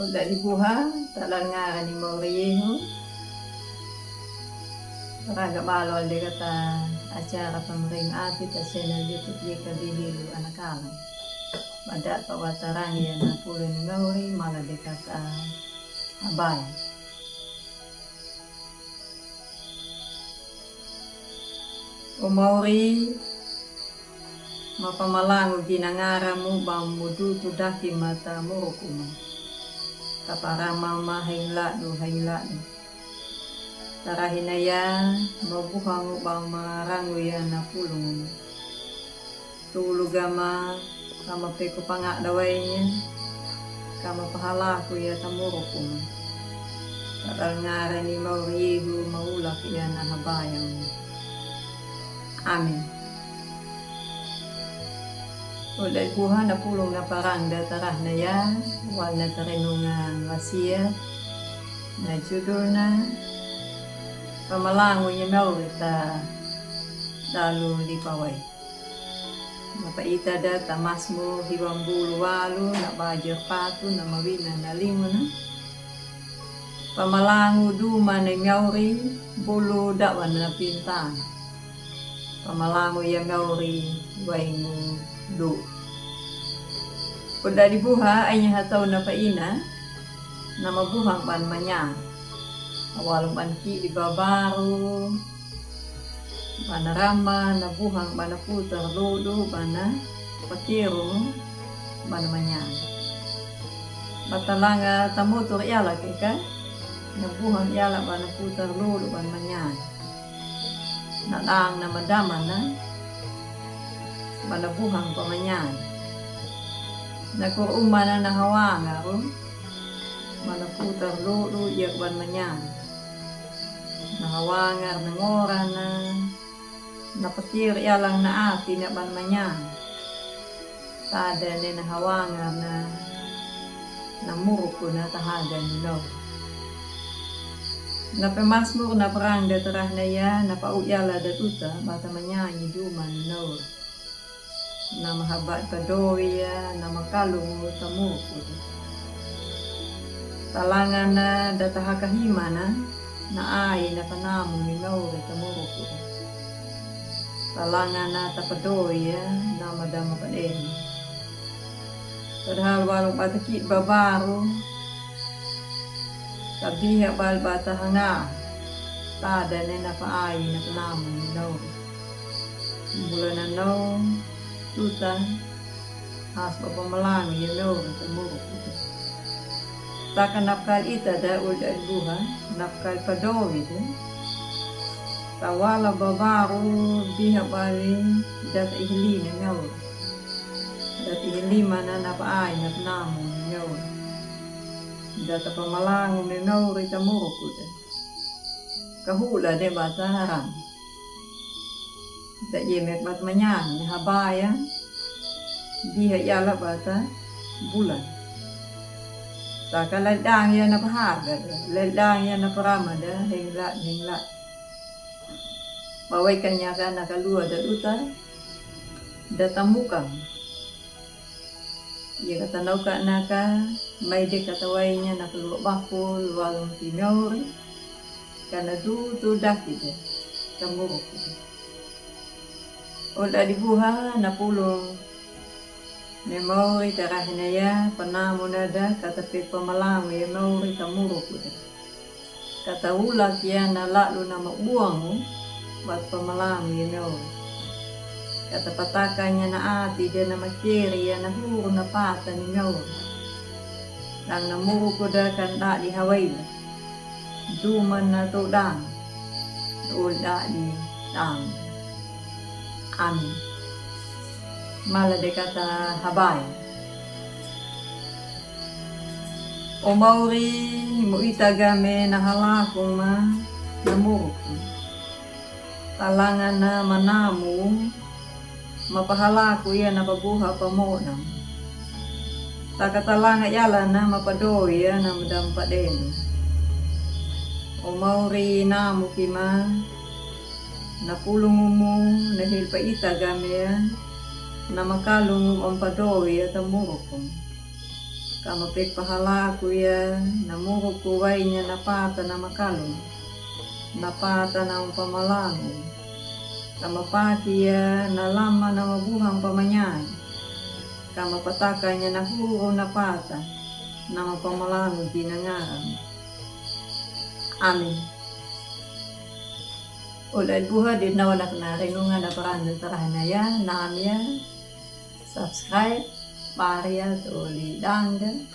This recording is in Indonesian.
Udah dibuha, talang nga ni Moriho. Raga balo di kata acara pemering api channel YouTube di kabihilu anak-anak. Pada pawatarang yan na pulo ni Mauri malah di kata abay. O Mauri, mapamalango ginangara mo bang muduto daki mata mo kuma. Kaparama mahingla no hingla no. Tarahinaya mabuhang mo bang marango yan na pulong mo. Tulugama kama peko panga daway niya. Kama pahala ko ya tamuro kuma. Taral ngara ni Mauriho maulak yan na habayang mo. Amin. Ulit buha na pulong na parang datarah na yan, wal na tarinungan wasiya, na judul na pamalango niya Maurita dalo di paway. Mapaita da tamas mo hiwang bulu walo na bajer pato na mawina na limo na. Pamalango duma na Mauri bulu dawan na pintan. Pamalango ya Mauri waingo do. Udah dibuha ay niya hataw na paina na mabuhang pan manya. Awalong panki di babaro, panarama, nabuhang panaputar lolo, pana patiro, panamanya. Batalanga tamotor yala kika, nabuhang yala panaputar lolo, panamanya. Nalang na madaman na, manabuhang pamanyan. Nakuruma na nahawanga ro, manaputar lolo, yakban manyan. Nahawangar ng ora na napatir yalang na ati na ban manyan. Tada ni nahawangar na namuro na tahagan no. Napamasmur na parang datarah na yan, napauyala datuta, bata manyanyi duman no. Na mahabat padoya, na makalung tamuko. Talangan na datahakahima na ay na panamo ni Mauri tamuko. Talangan na tapadoya, na madama pa din. Padahal walong patakit babaro, tabiha bal bata hanga, tada na paay na panamo ni Mauri. Bulan na no, tuta, has papamalangi yung Mauri tamuko. Taka napkal ita da ulit buha, napkal padowi da. Tawala babaro biha bali data ihili na ngaw. Data ihili mana napaay na namo ngaw. Data pamalango na ngaw rita muro ko da. Kahula de bata haram. Da yemek bat manyan ni habaya. Biha yala bata bulan. Taka ladang yan na pahaga, ladang yan na paramada, hingla. Baway kanya ka nakaluwa daluta, datamukang. Iya katanaw ka na ka, may di kataway niya nakaluwa bakol, walong tinori, kanaduto dakita, tamurok. Ola dibuha, napulong, ni Mauri tarahinaya, panamo na da, katapit pamalango, ya Mauri tamuro ko da. Katahulak yan na lalo na maubuang mo, ba't pamalango ya Mauri. Katapataka niya na ati, da na makiri, yan na huro na pata ni Mauri. Lang namuro ko da, kanda di Hawaii da. Duman na to dang, doon da di dang. Amin. Mala de kata habay. O Mauri, mo itagame na halakong ma namurok. Talangan na manamo, mapahalako yan na pabuha pa mo na. Takatalanga yala na mapadoya na madampa din. O Mauri namo kima, napulong mo nahil pa itagame yan, na makalungong ang padoy at ang murokong. Kama pek pahalaku ya, namuhu kuwainya napata na makalu, napata na pamalangu. Kama paki ya, nalama na mabuhang pamanyay. Kama patakanya nahuho napata, na mapamalangu dinangaran. Amin. Ulay buha din nawanak na renungan na parang tarahan na yan, naam yan, subscribe, pariya, tuli, danggan.